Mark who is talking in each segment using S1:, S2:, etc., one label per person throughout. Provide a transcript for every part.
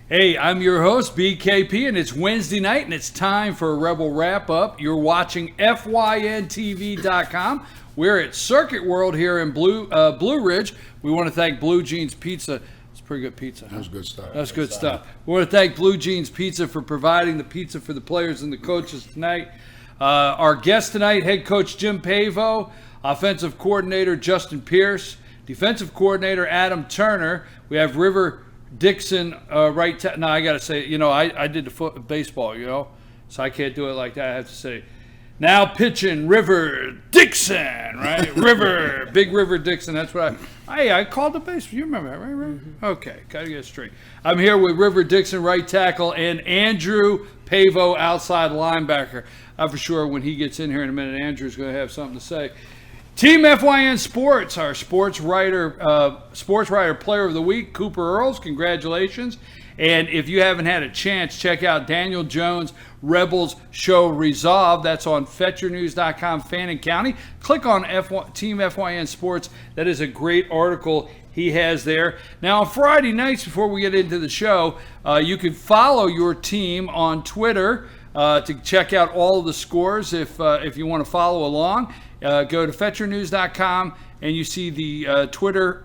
S1: Hey, I'm your host, BKP, and it's Wednesday night, and it's time for a Rebel Wrap-Up. You're watching FYNTV.com. We're at Circuit World here in Blue Ridge. We want to thank Blue Jeans Pizza. It's pretty good pizza. Huh?
S2: That's good stuff.
S1: That's good stuff. We want to thank Blue Jeans Pizza for providing the pizza for the players and the coaches tonight. Our guest tonight, head coach Jim Pavo, offensive coordinator Justin Pierce, defensive coordinator Adam Turner. We have River Dixon, right. Now I got to say, I did the baseball, so I can't do it like that. I have to say, now pitching River Dixon, right? Big River Dixon. That's what I called the base. You remember that, right? Mm-hmm. Okay, got to get it straight. I'm here with River Dixon, right tackle, and Andrew Pavo, outside linebacker. I'm for sure when he gets in here in a minute, Andrew's going to have something to say. Team FYN Sports, our sports writer player of the week, Cooper Earls. Congratulations. And if you haven't had a chance, check out Daniel Jones' Rebels Show Resolve. That's on FetcherNews.com, Fannin County. Click on Team FYN Sports. That is a great article he has there. Now, on Friday nights, before we get into the show, you can follow your team on Twitter to check out all of the scores if you want to follow along. Go to FetcherNews.com and you see the Twitter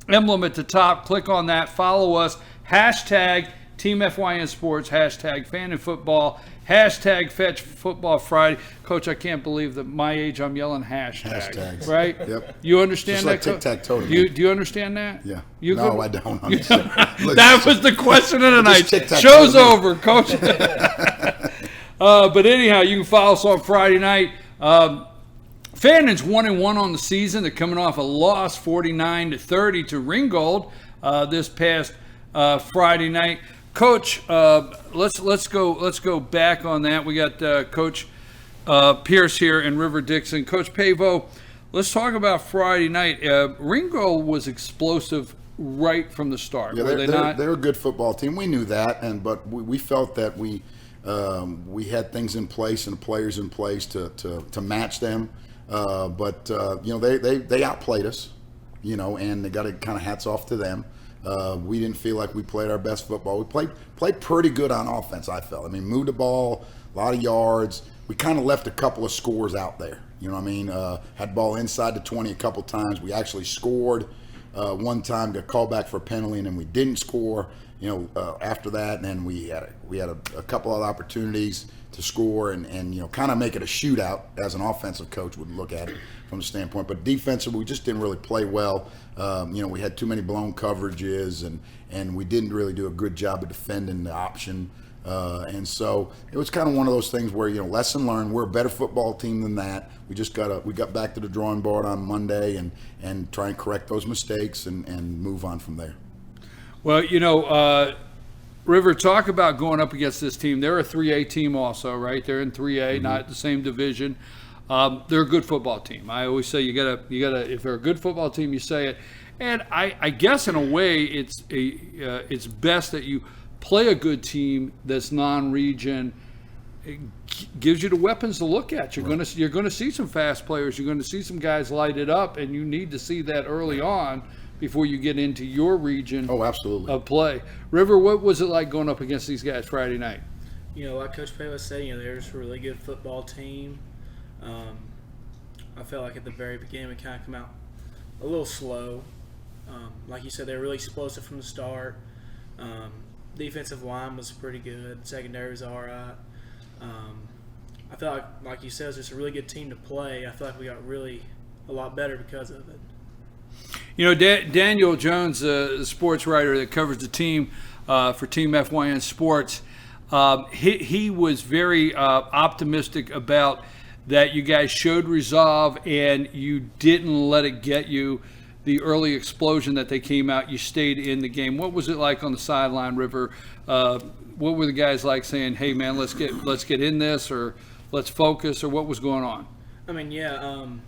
S1: emblem at the top. Click on that. Follow us. Hashtag Team FYN Sports. Hashtag Fannin Football. Hashtag Fetch Football Friday. Coach, I can't believe that my age I'm yelling hashtags. Right?
S2: Yep.
S1: You understand
S2: just
S1: that?
S2: Like tic-tac-toe.
S1: Do you understand that?
S2: Yeah.
S1: You
S2: no,
S1: could,
S2: I don't understand.
S1: That was the question of the night. Show's over, Coach. But anyhow, you can follow us on Friday night. Fannin's 1-1 on the season. They're coming off a loss 49-30 to Ringgold this past Friday night. Coach, let's go back on that. We got Coach Pierce here and River Dixon. Coach Pavo, let's talk about Friday night. Ringgold was explosive right from the start.
S2: Yeah,
S1: were they not?
S2: They're a good football team. We knew that, but we felt that we had things in place and players in place to match them. But they outplayed us, and they got to kind of hats off to them. We didn't feel like we played our best football. We played pretty good on offense, I felt. I mean, moved the ball, a lot of yards. We kind of left a couple of scores out there. Had ball inside the 20 a couple times. We actually scored one time, got called back for a penalty, and then we didn't score. After that, and then we had a couple of opportunities to score and kind of make it a shootout as an offensive coach would look at it from the standpoint. But defensively, we just didn't really play well. We had too many blown coverages and we didn't really do a good job of defending the option. And so it was kind of one of those things where, lesson learned. We're a better football team than that. We got back to the drawing board on Monday and try and correct those mistakes and move on from there.
S1: Well, River, talk about going up against this team. They're a 3A team also, right? They're in 3A, not the same division. They're a good football team. I always say you gotta. If they're a good football team, you say it. And I guess in a way, it's best that you play a good team that's non-region. It gives you the weapons to look at. You're gonna see some fast players. You're gonna see some guys light it up, and you need to see that early on before you get into your region of play. River, what was it like going up against these guys Friday night?
S3: Like Coach Pava said, they're just a really good football team. I felt like at the very beginning we kind of come out a little slow. Like you said, they were really explosive from the start. Defensive line was pretty good. Secondary was all right. I felt like you said, it was just a really good team to play. I feel like we got really a lot better because of it.
S1: Daniel Jones, the sports writer that covers the team for Team FYN Sports, he was very optimistic about that you guys showed resolve and you didn't let it get you the early explosion that they came out. You stayed in the game. What was it like on the sideline, River? What were the guys like saying, hey, man, let's get in this, or let's focus, or what was going on?
S3: I mean,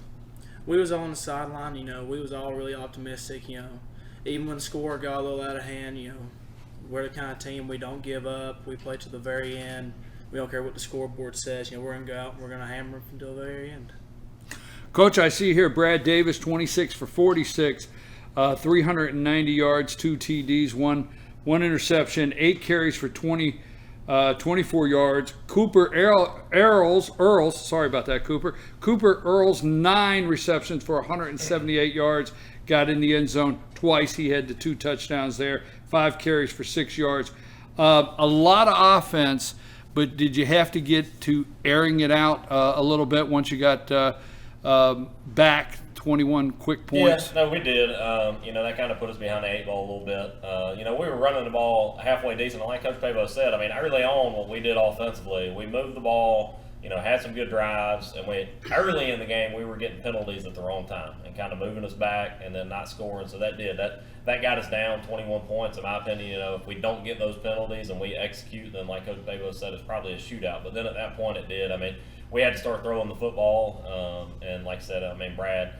S3: we was on the sideline, we was all really optimistic, even when the score got a little out of hand, we're the kind of team, we don't give up, we play to the very end, we don't care what the scoreboard says, we're going to go out and we're going to hammer it until the very end.
S1: Coach, I see here Brad Davis, 26 for 46, 390 yards, 2 TDs, 1 1 interception, 8 carries for 24 yards. Earls, sorry about that, Cooper. Cooper Earls, 9 receptions for 178 yards. Got in the end zone twice. He had the 2 touchdowns there. 5 carries for 6 yards. A lot of offense, but did you have to get to airing it out a little bit once you got back 21 quick points?
S4: Yeah, no, we did. That kind of put us behind the 8 ball a little bit. We were running the ball halfway decent. And like Coach Pavo said, I mean, early on, what we did offensively, we moved the ball, had some good drives, and early in the game, we were getting penalties at the wrong time and kind of moving us back and then not scoring. So that got us down 21 points. In my opinion, if we don't get those penalties and we execute, then like Coach Pavo said, it's probably a shootout. But then at that point, it did. I mean, we had to start throwing the football, and like I said, Brad,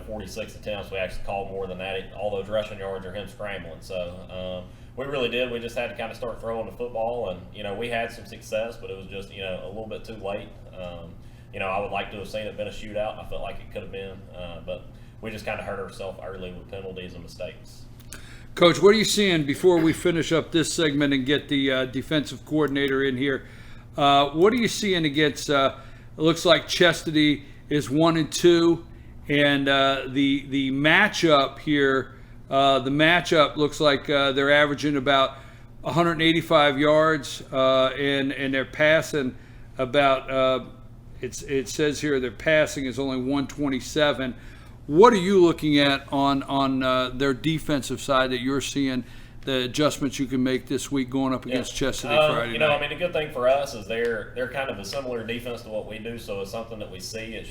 S4: 46 attempts, we actually called more than that. All those rushing yards are him scrambling. So we really did. We just had to kind of start throwing the football, and we had some success, but it was just a little bit too late. I would like to have seen it been a shootout. I felt like it could have been, but we just kind of hurt ourselves early with penalties and mistakes.
S1: Coach, what are you seeing before we finish up this segment and get the defensive coordinator in here? What are you seeing against? It looks like Chastity is 1-2. And the matchup here, looks like they're averaging about 185 yards, and they're passing about. It says here their passing is only 127. What are you looking at on their defensive side that you're seeing? The adjustments you can make this week going up against Chastity Friday night?
S4: The good thing for us is they're kind of a similar defense to what we do, so it's something that we see. It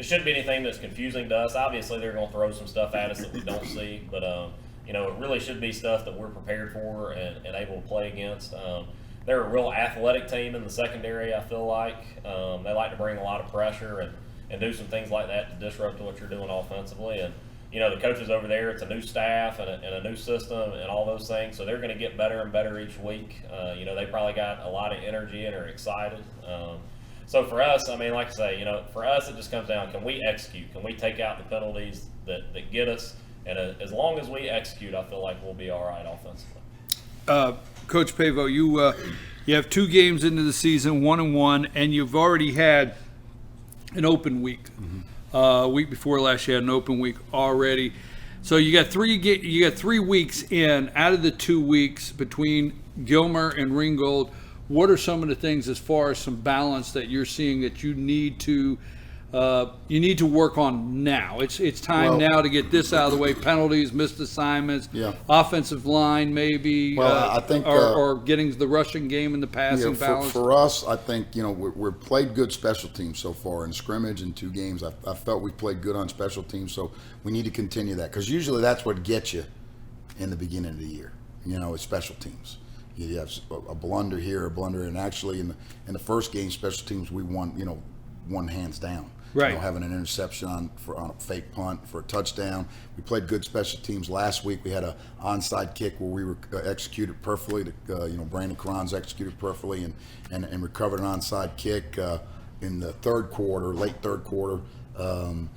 S4: shouldn't be anything that's confusing to us. Obviously, they're going to throw some stuff at us that we don't see, but it really should be stuff that we're prepared for and able to play against. They're a real athletic team in the secondary, I feel like. They like to bring a lot of pressure and do some things like that to disrupt what you're doing offensively. And the coaches over there, it's a new staff and a new system and all those things, so they're going to get better and better each week. They probably got a lot of energy and are excited. So for us, like I say, for us it just comes down, can we execute? Can we take out the penalties that get us? And as long as we execute, I feel like we'll be all right offensively.
S1: Coach Pavo, you have 2 games into the season, 1-1, and you've already had an open week. Week before last, you had an open week already. So you got 3 weeks in. Out of the 2 weeks between Gilmer and Ringgold, what are some of the things as far as some balance that you're seeing that you need to work on now? It's time now to get this out of the way. Penalties, missed assignments, offensive line maybe,
S2: I think,
S1: or getting the rushing game and the passing balance.
S2: For us, I think we've played good special teams so far in scrimmage in 2 games. I felt we played good on special teams, so we need to continue that because usually that's what gets you in the beginning of the year. It's special teams. You have a blunder here, a blunder, and actually in the first game, special teams we won. Won hands down.
S1: Right.
S2: Having an interception on a fake punt for a touchdown. We played good special teams last week. We had an onside kick where we were executed perfectly. Brandon Carran's executed perfectly and recovered an onside kick in the late third quarter. And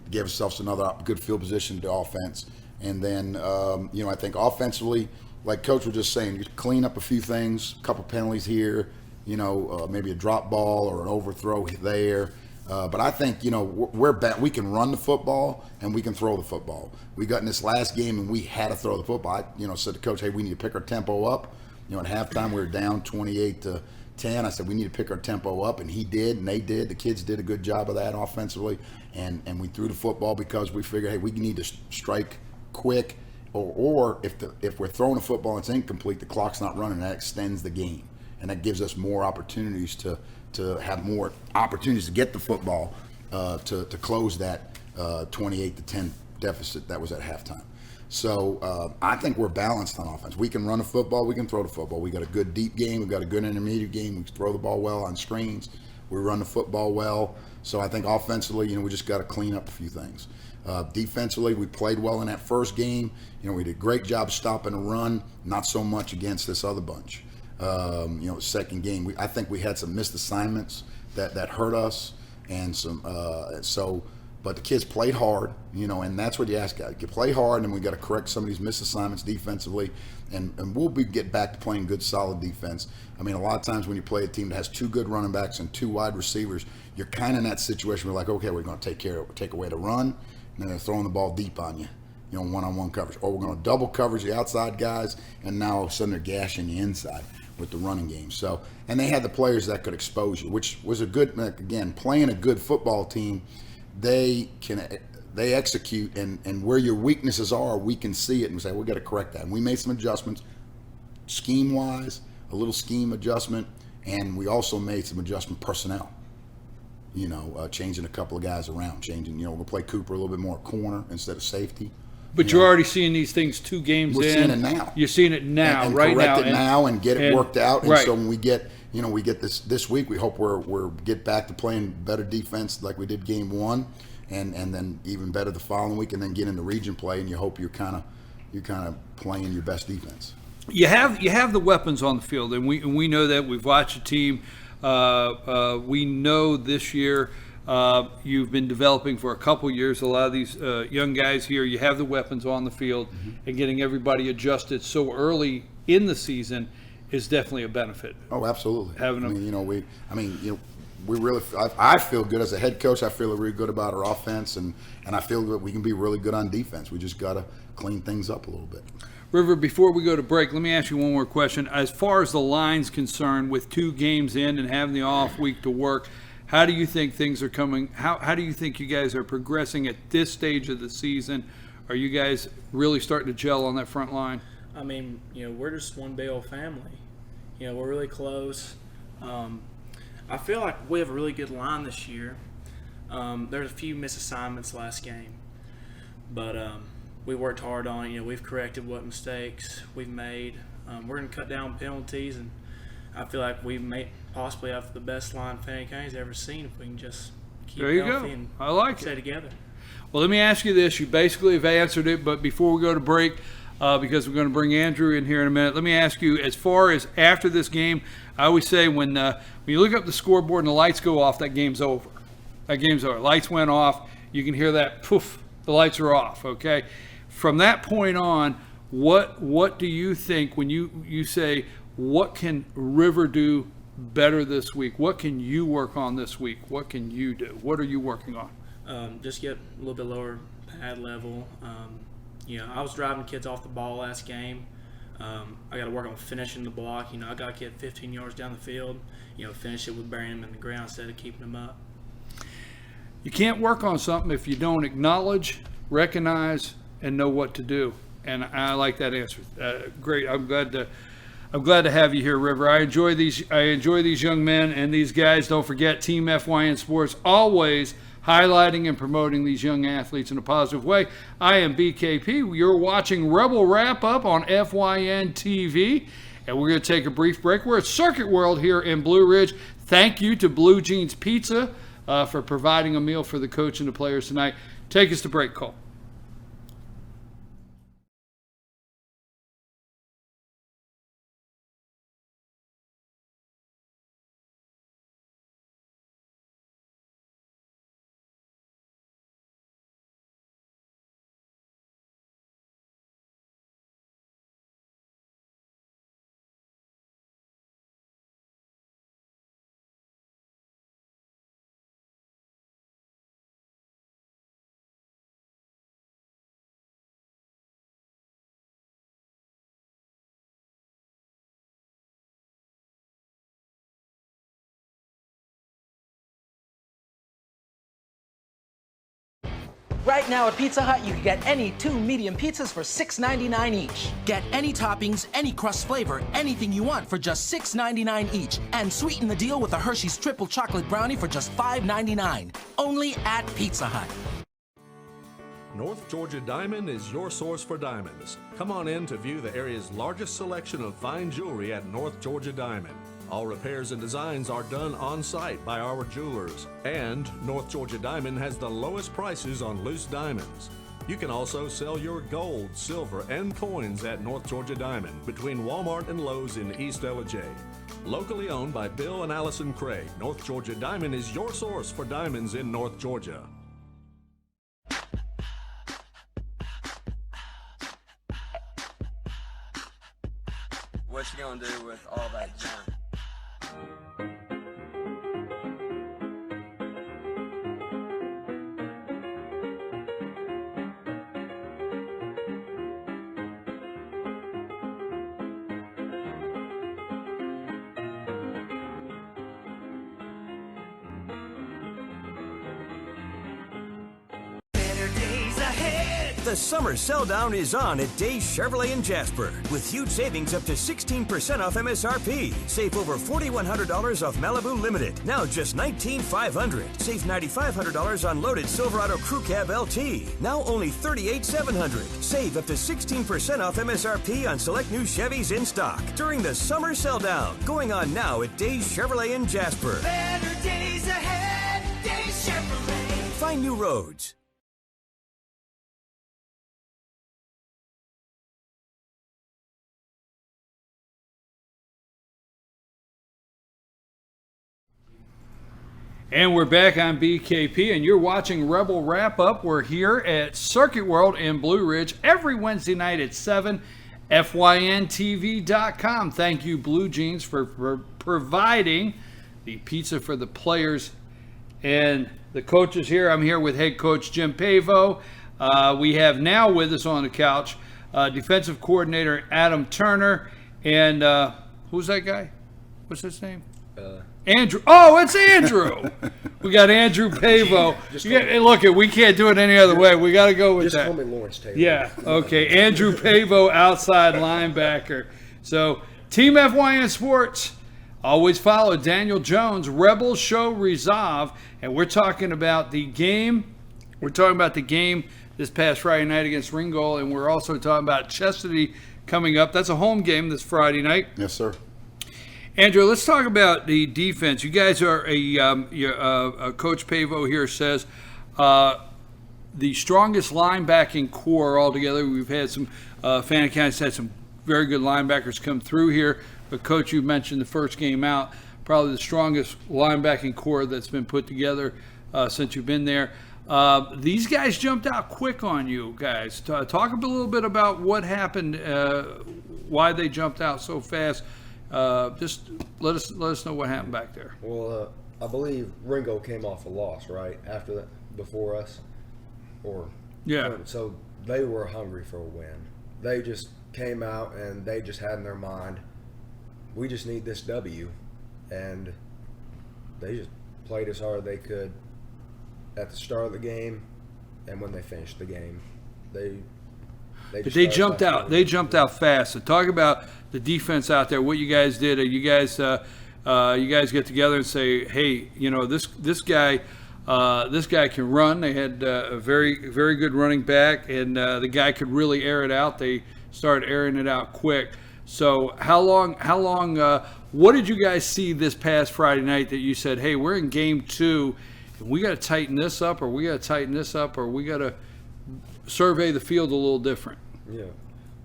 S2: gave ourselves another good field position to offense. And then I think offensively, like Coach was just saying, you clean up a few things, a couple penalties here. Maybe a drop ball or an overthrow there. But I think, we're back. We can run the football and we can throw the football. We got in this last game and we had to throw the football. I, said to Coach, hey, we need to pick our tempo up. At halftime we were down 28-10. I said we need to pick our tempo up, and he did, and they did. The kids did a good job of that offensively, and we threw the football because we figured, hey, we need to strike quick, or if we're throwing a football and it's incomplete, the clock's not running. That extends the game. And that gives us more opportunities to have more opportunities to get the football to close that 28-10 deficit that was at halftime. So I think we're balanced on offense. We can run the football, we can throw the football. We got a good deep game, we got a good intermediate game. We throw the ball well on screens. We run the football well. So I think offensively, we just got to clean up a few things. Defensively, we played well in that first game. We did a great job stopping the run. Not so much against this other bunch. Second game, I think we had some missed assignments that hurt us, and some. So, But the kids played hard, and that's what you ask guys. You play hard, and we got to correct some of these misassignments defensively, and we'll get back to playing good, solid defense. I mean, a lot of times when you play a team that has 2 good running backs and 2 wide receivers, you're kind of in that situation where, like, okay, we're going to take away the run, and then they're throwing the ball deep on you, one-on-one coverage. Or we're going to double coverage the outside guys, and now all of a sudden they're gashing the inside with the running game. So, and they had the players that could expose you, which was a good, again, playing a good football team. They execute, and where your weaknesses are, we can see it and say, we got to correct that. And we made some adjustments, scheme-wise, a little scheme adjustment, and we also made some adjustment personnel. Changing a couple of guys around, we'll play Cooper a little bit more corner instead of safety.
S1: But you're already seeing these things 2 games
S2: We're
S1: in.
S2: seeing it now.
S1: You're seeing it now,
S2: and
S1: right now.
S2: correct it now and get it worked out. And
S1: right.
S2: so when we get this week, we hope we're get back to playing better defense like we did game 1, and then even better the following week, and then get into region play, and you hope you're kind of playing your best defense.
S1: You have the weapons on the field, and we know that. We've watched the team. We know this year you've been developing for a couple years. A lot of these young guys here, you have the weapons on the field, and getting everybody adjusted so early in the season is definitely a benefit.
S2: Oh, absolutely.
S1: Having them.
S2: We really. I feel good as a head coach. I feel really good about our offense, and I feel that we can be really good on defense. We just got to clean things up a little bit.
S1: River, before we go to break, let me ask you one more question. As far as the line's concerned, with 2 games in and having the off week to work, how do you think things are coming? How do you think you guys are progressing at this stage of the season? Are you guys really starting to gel on that front line?
S3: I mean, we're just one big old family. We're really close. I feel like we have a really good line this year. There's a few misassignments last game, but we worked hard on it. We've corrected what mistakes we've made. We're going to cut down penalties, and I feel like we may possibly have the best line Fannin County's ever seen if we can just keep healthy and
S1: I like
S3: stay
S1: it.
S3: together.
S1: Well, let me ask you this. You basically have answered it, but before we go to break, because we're going to bring Andrew in here in a minute, let me ask you, as far as after this game, I always say when you look up the scoreboard and the lights go off, that game's over. That game's over. Lights went off. You can hear that poof, the lights are off, okay? From that point on, what do you think when you say, what can River do better this week? What can you work on this week? What can you do? What are you working on?
S3: Just get a little bit lower pad level. I was driving kids off the ball last game. I got to work on finishing the block. I got a kid 15 yards down the field. Finish it with burying him in the ground instead of keeping him up.
S1: You can't work on something if you don't acknowledge, recognize, and know what to do. And I like that answer. Great. I'm glad to have you here, River. I enjoy these young men and these guys. Don't forget, Team FYN Sports always highlighting and promoting these young athletes in a positive way. I am BKP. You're watching Rebel Wrap Up on FYN TV, and we're going to take a brief break. We're at Circuit World here in Blue Ridge. Thank you to Blue Jeans Pizza for providing a meal for the coach and the players tonight. Take us to break, Cole.
S5: Right now at Pizza Hut, you can get any 2 medium pizzas for $6.99 each. Get any toppings, any crust flavor, anything you want for just $6.99 each. And sweeten the deal with a Hershey's Triple Chocolate Brownie for just $5.99. Only at Pizza Hut.
S6: North Georgia Diamond is your source for diamonds. Come on in to view the area's largest selection of fine jewelry at North Georgia Diamond. All repairs and designs are done on-site by our jewelers. And North Georgia Diamond has the lowest prices on loose diamonds. You can also sell your gold, silver, and coins at North Georgia Diamond between Walmart and Lowe's in East Ellijay. Locally owned by Bill and Allison Craig, North Georgia Diamond is your source for diamonds in North Georgia.
S7: what you gonna do with all that junk?
S8: The summer sell down is on at Days Chevrolet in Jasper with huge savings up to 16% off MSRP. Save over $4,100 off Malibu Limited, now just $19,500. Save $9,500 on loaded Silverado Crew Cab LT, now only $38,700. Save up to 16% off MSRP on select new Chevys in stock during the summer sell down. Going on now at Days Chevrolet in Jasper.
S9: Better days ahead, Days Chevrolet.
S8: Find new roads.
S1: And we're back on BKP, and you're watching Rebel Wrap Up. We're here at Circuit World in Blue Ridge every Wednesday night at 7, FYNTV.com. Thank you, Blue Jeans, for providing the pizza for the players and the coaches here. I'm here with head coach Jim Pavo. We have now with us on the couch defensive coordinator Adam Turner. And who's that guy? What's his name? Andrew. Oh, it's Andrew. We got Andrew Pavo. Hey, look, we can't do it any other way. We got to go with that.
S10: Just call me Lawrence Taylor.
S1: Yeah. Okay. Andrew Pavo, outside linebacker. So, Team FYN Sports. Always follow Daniel Jones, Rebel Show Resolve, and we're talking about the game. We're talking about the game this past Friday night against Ringgold, and we're also talking about Chestatee coming up. That's a home game this Friday night.
S2: Yes, sir.
S1: Andrew, let's talk about the defense. You guys are Coach Pavo here says the strongest linebacking core altogether. We've had some Fannin County's had some very good linebackers come through here. But Coach, you mentioned the first game out, probably the strongest linebacking core that's been put together since you've been there. These guys jumped out quick on you guys. Talk a little bit about what happened, why they jumped out so fast. Just let us know what happened back there.
S10: Well, I believe Ringgold came off a loss, right, after that, before us, or
S1: yeah.
S10: So they were hungry for a win. They just came out and they just had in their mind, we just need this W, and they just played as hard as they could at the start of the game, and when they finished the game, they
S1: jumped out. They jumped out fast. So talk about the defense out there. What you guys did. You guys get together and say, hey, you know, this guy can run. They had a very, very good running back, and the guy could really air it out. They started airing it out quick. So how long? What did you guys see this past Friday night that you said, hey, we're in game 2, and we got to tighten this up, or we got to survey the field a little different?
S10: Yeah.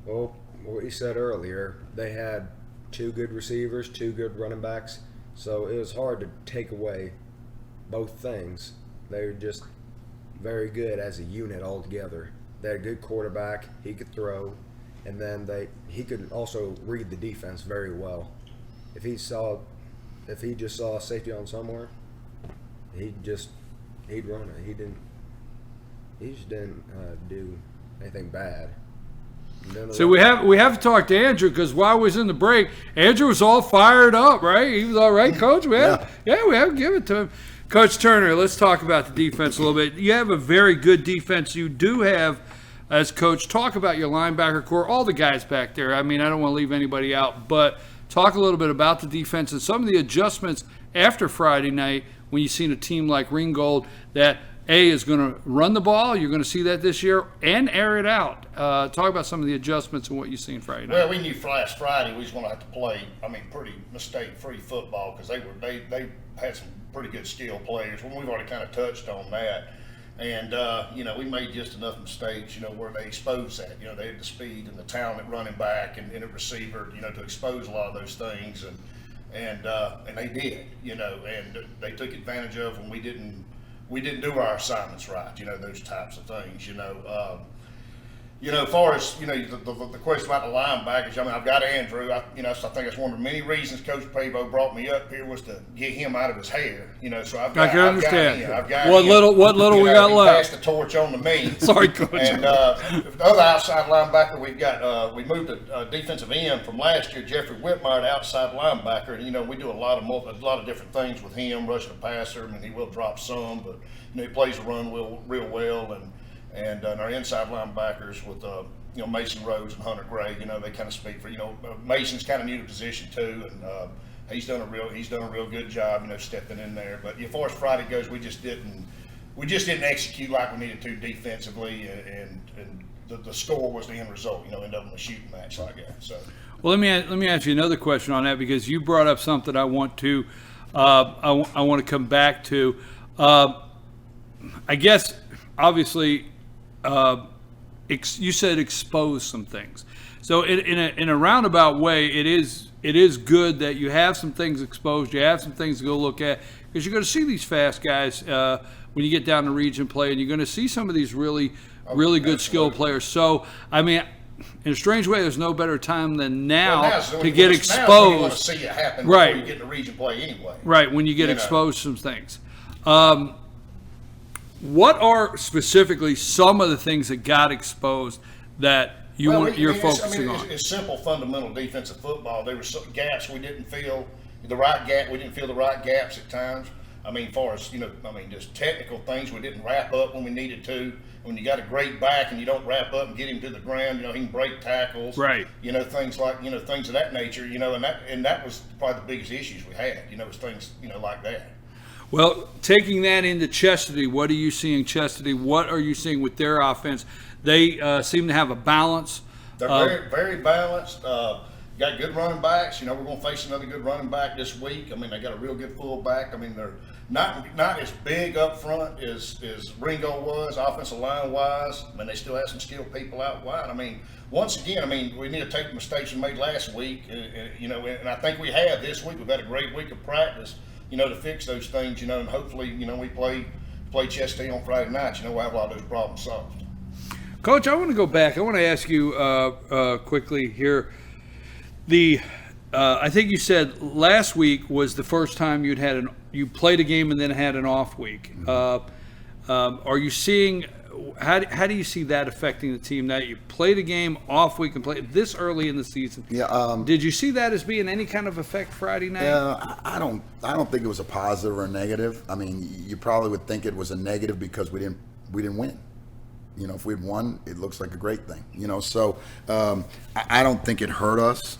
S10: Well, what you said earlier, they had 2 good receivers, 2 good running backs, so it was hard to take away both things. They were just very good as a unit altogether. They had a good quarterback, he could throw, and then he could also read the defense very well. If he just saw a safety on somewhere, he'd run it. He just didn't do anything bad.
S1: So we have to talk to Andrew, because while we was in the break, Andrew was all fired up, right? He was all right, Coach. We have to give it to him. Coach Turner, let's talk about the defense a little bit. You have a very good defense. You do have, as coach, talk about your linebacker core, all the guys back there. I mean, I don't want to leave anybody out, but talk a little bit about the defense and some of the adjustments after Friday night when you've seen a team like Ringgold that is going to run the ball. You're going to see that this year, and air it out. Talk about some of the adjustments and what you've seen Friday night.
S11: Well, we knew last Friday we was going to have to play, pretty mistake-free football, because they had some pretty good skill players. Well, we've already kind of touched on that. And, we made just enough mistakes, where they exposed that. They had the speed and the talent at running back and a receiver, to expose a lot of those things. And they did, and they took advantage of when we didn't do our assignments right, those types of things, as far as, the question about the linebackers, I mean, I've got Andrew. So I think that's one of the many reasons Coach Pavo brought me up here was to get him out of his hair. So I've got,
S1: I can understand.
S11: I've got
S1: What
S11: him.
S1: little we got
S11: he
S1: left.
S11: passed the torch on to me.
S1: Sorry, Coach.
S11: And the other outside linebacker we've got, we moved a defensive end from last year, Jeffrey Whitmire, to outside linebacker. And, we do a lot of different things with him, rushing the passer. I mean, he will drop some, but he plays the run real well. And our inside linebackers with Mason Rhodes and Hunter Gray, they kind of speak for Mason's kind of new to position too, and he's done a real good job, stepping in there. But as far as Friday goes, we just didn't execute like we needed to defensively, and the score was the end result. End up in a shooting match like that. So.
S1: Well, let me ask you another question on that, because you brought up something I want to come back to. I guess obviously. You said expose some things. So in a roundabout way, it is good that you have some things exposed. You have some things to go look at, because you're going to see these fast guys when you get down to region play, and you're going to see some of these really good skill players. So I mean, in a strange way, there's no better time than now to get exposed.
S11: Now you want to see it happen
S1: right
S11: before you get to region play anyway.
S1: Right, when you get exposed to some things. What are specifically some of the things that got exposed that you're focusing on?
S11: It's simple, fundamental defensive football. There were some gaps we didn't feel the right gaps at times. I mean, as far as just technical things, we didn't wrap up when we needed to. When you got a great back and you don't wrap up and get him to the ground, he can break tackles.
S1: Right.
S11: Things like things of that nature. And that was probably the biggest issues we had. Was things like that.
S1: Well, taking that into Chestatee, what are you seeing Chestatee? What are you seeing with their offense? They seem to have a balance.
S11: They're very, very balanced. Got good running backs. We're going to face another good running back this week. I mean, they got a real good fullback. I mean, they're not as big up front as Ringo was, offensive line wise. I mean, they still have some skilled people out wide. I mean, once again, we need to take the mistakes we made last week. And I think we have this week. We've had a great week of practice. To fix those things, and hopefully, we play Chestatee on Friday night. We'll have a lot of those problems solved.
S1: Coach, I want to go back. I want to ask you quickly here. I think you said last week was the first time you played a game and then had an off week. Are you seeing? How do you see that affecting the team? Now you played a game off week and played this early in the season.
S2: Yeah.
S1: Did you see that as being any kind of effect Friday night?
S2: I don't think it was a positive or a negative. I mean, you probably would think it was a negative because we didn't win. If we'd won, it looks like a great thing. So I don't think it hurt us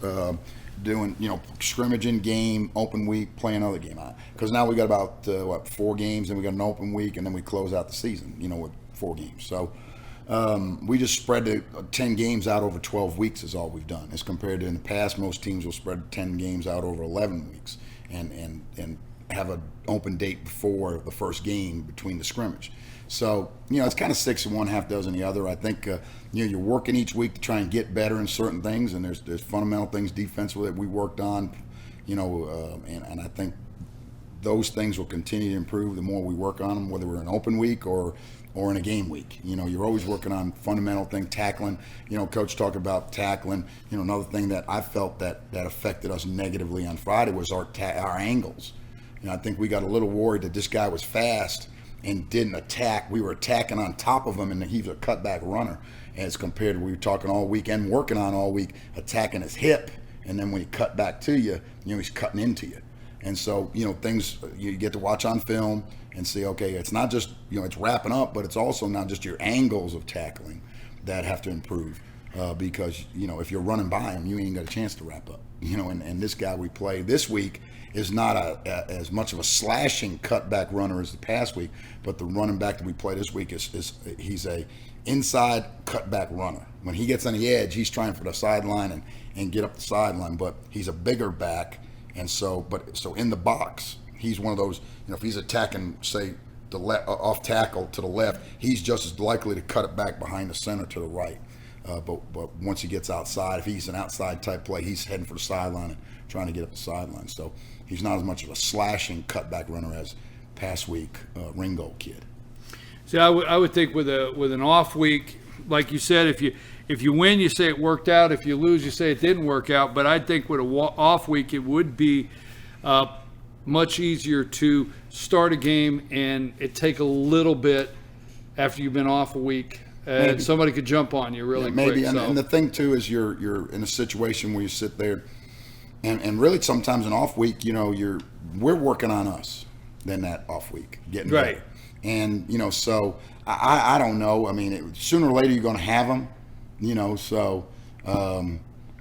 S2: doing scrimmaging game, open week, play another game out, because now we got about 4 games, and we got an open week, and then we close out the season. With 4 games. So we just spread the 10 games out over 12 weeks is all we've done. As compared to in the past, most teams will spread 10 games out over 11 weeks and have an open date before the first game between the scrimmage. So, it's kind of 6 in one, half dozen the other. I think, you're working each week to try and get better in certain things, and there's fundamental things defensively that we worked on, and I think those things will continue to improve the more we work on them, whether we're in open week or in a game week. You're always working on fundamental things, tackling. Coach talked about tackling. Another thing that I felt that affected us negatively on Friday was our angles. I think we got a little worried that this guy was fast and didn't attack. We were attacking on top of him, and he was a cutback runner. As compared to we were talking all week and working on all week, attacking his hip, and then when he cut back to you, he's cutting into you. And so, things you get to watch on film and see, okay, it's not just, it's wrapping up, but it's also not just your angles of tackling that have to improve. Because, if you're running by him, you ain't got a chance to wrap up. And this guy we played this week is not as much of a slashing cutback runner as the past week, but the running back that we play this week he's a inside cutback runner. When he gets on the edge, he's trying for the sideline and get up the sideline, but he's a bigger back. And so in the box, he's one of those, if he's attacking, say, the off tackle to the left, he's just as likely to cut it back behind the center to the right. But once he gets outside, if he's an outside type play, he's heading for the sideline and trying to get up the sideline. So he's not as much of a slashing cutback runner as past week Ringo kid.
S1: See, I would think with an off week, like you said, if you win, you say it worked out. If you lose, you say it didn't work out. But I think with a off week, it would be much easier to start a game and it take a little bit after you've been off a week. And somebody could jump on you really
S2: maybe.
S1: quick.
S2: And the thing too is you're in a situation where you sit there, and really sometimes an off week, we're working on us than that off week, getting
S1: right.
S2: better. And so I don't know. I mean, sooner or later you're going to have them. So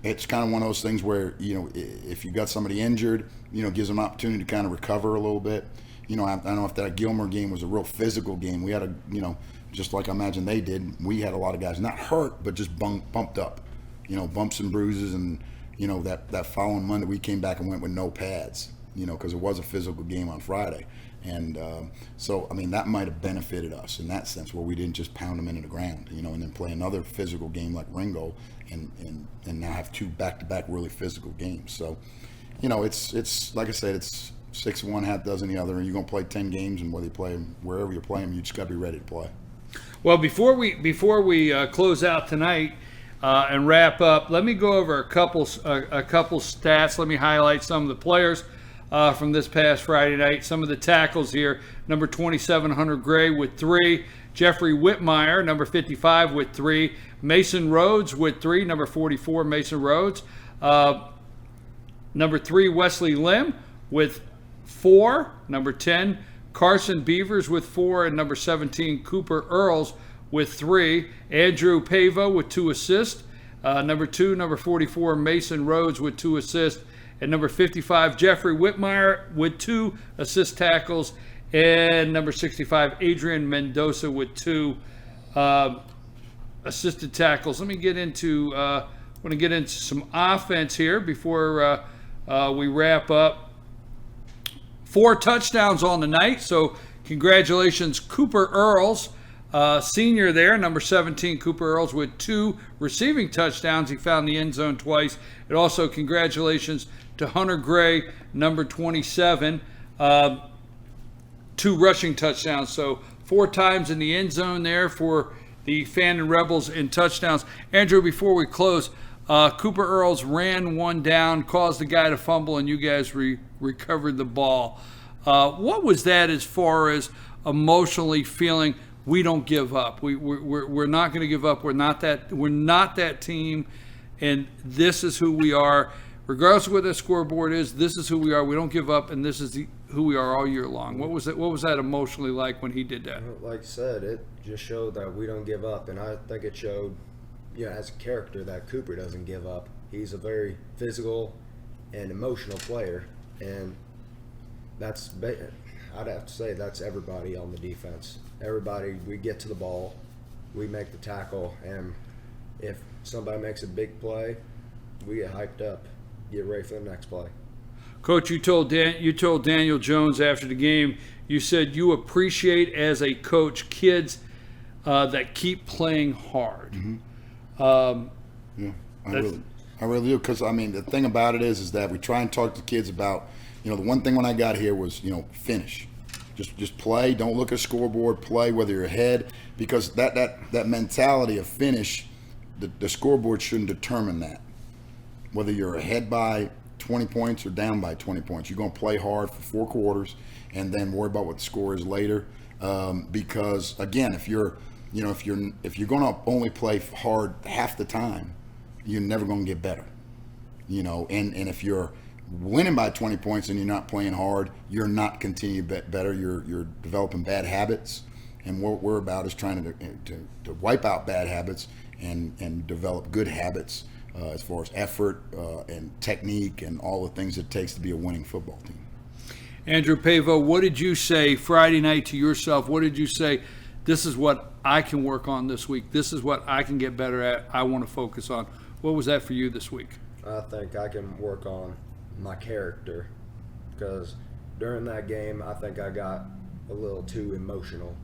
S2: it's kind of one of those things where if you got somebody injured, gives them an opportunity to kind of recover a little bit. I don't know if that Gilmer game was a real physical game. We had just like I imagine they did, we had a lot of guys not hurt, but just bumped up, bumps and bruises. And, that following Monday we came back and went with no pads, because it was a physical game on Friday. And so, I mean, that might have benefited us in that sense where we didn't just pound them into the ground, and then play another physical game like Ringo and now have two back-to-back really physical games. So, it's like I said, it's 6 one, half dozen the other, and you're going to play 10 games, and whether you play them, wherever you play them, you just got to be ready to play.
S1: Well, before we close out tonight and wrap up, let me go over a couple stats. Let me highlight some of the players from this past Friday night. Some of the tackles here: number 27, Hunter Gray with 3. Jeffrey Whitmire, number 55, with 3. Mason Rhodes with 3. Number 44, Mason Rhodes. Number 3, Wesley Lim with 4. Number 10, Carson Beavers with 4, and number 17, Cooper Earls with 3. Andrew Pavo with 2 assists. Number 2, number 44, Mason Rhodes with 2 assists. And number 55, Jeffrey Whitmire with 2 assist tackles. And number 65, Adrian Mendoza with 2 assisted tackles. Let me get into want to get into some offense here before we wrap up. 4 touchdowns on the night, so congratulations, Cooper Earls, senior there, number 17, Cooper Earls with 2 receiving touchdowns. He found the end zone twice. And also congratulations to Hunter Gray, number 27, 2 rushing touchdowns. So 4 times in the end zone there for the Fannin Rebels in touchdowns. Andrew, before we close, Cooper Earls ran one down, caused the guy to fumble, and you guys recovered the ball. What was that as far as emotionally feeling? We don't give up. We're not going to give up. We're not that team, and this is who we are. Regardless of what the scoreboard is, this is who we are. We don't give up, and this is who we are all year long. What was that emotionally like when he did that?
S10: Like I said, it just showed that we don't give up, and I think it showed, as a character, that Cooper doesn't give up. He's a very physical and emotional player, and I'd have to say that's everybody on the defense. Everybody, we get to the ball, we make the tackle, and if somebody makes a big play, we get hyped up, get ready for the next play.
S1: Coach, you told Daniel Jones after the game, you said you appreciate as a coach kids that keep playing hard.
S2: Mm-hmm. Yeah, I really do, because I mean the thing about it is that we try and talk to kids about, the one thing when I got here was finish, just play, don't look at scoreboard, play whether you're ahead, because that mentality of finish, the scoreboard shouldn't determine that, whether you're ahead by 20 points or down by 20 points. You're going to play hard for 4 quarters and then worry about what the score is later, because again, if you're going to only play hard half the time, you're never going to get better. And if you're winning by 20 points and you're not playing hard, you're not continuing better. You're developing bad habits, and what we're about is trying to wipe out bad habits and develop good habits as far as effort and technique and all the things it takes to be a winning football team.
S1: Andrew Pavo, what did you say Friday night to yourself? What did you say? This is what I can work on this week. This is what I can get better at. I want to focus on. What was that for you this week?
S10: I think I can work on my character, because during that game, I think I got a little too emotional.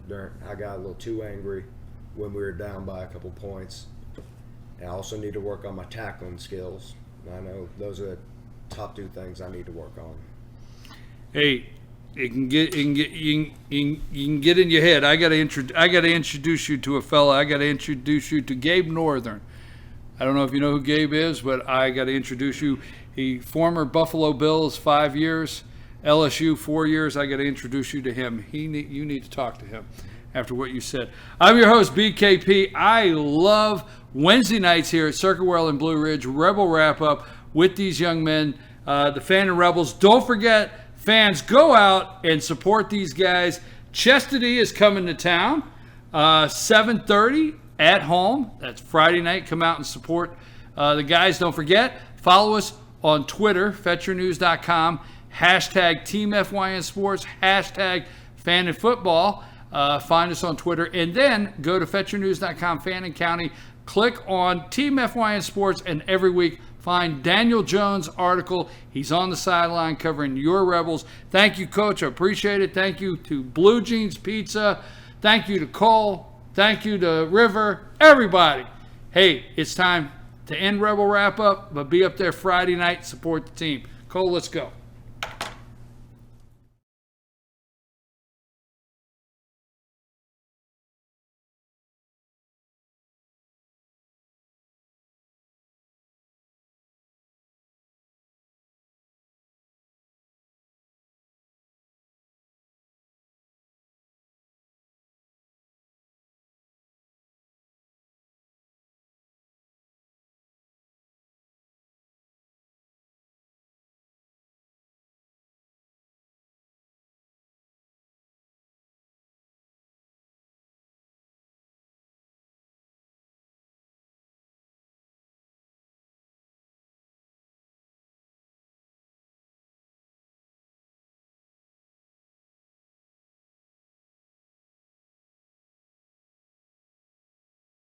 S10: I got a little too angry when we were down by a couple points. And I also need to work on my tackling skills. I know those are the top 2 things I need to work on.
S1: Hey, You can get in your head. I gotta introduce you to a fella. I gotta introduce you to Gabe Northern. I don't know if you know who Gabe is, but I gotta introduce you. He former Buffalo Bills 5 years, LSU 4 years. I gotta introduce you to him. You need to talk to him after what you said. I'm your host, BKP. I love Wednesday nights here at Circuit World in Blue Ridge, Rebel Wrap Up with these young men, the Fannin Rebels. Don't forget, fans, go out and support these guys. Chastity is coming to town, 7:30 at home. That's Friday night. Come out and support the guys. Don't forget, follow us on Twitter, FetcherNews.com, hashtag Team FYN Sports, hashtag Fannin Football. Find us on Twitter, and then go to FetcherNews.com, Fannin County. Click on Team FYN Sports, and every week find Daniel Jones' article. He's on the sideline covering your Rebels. Thank you, Coach. I appreciate it. Thank you to Blue Jeans Pizza. Thank you to Cole. Thank you to River. Everybody. Hey, it's time to end Rebel Wrap Up, but be up there Friday night. Support the team. Cole, let's go.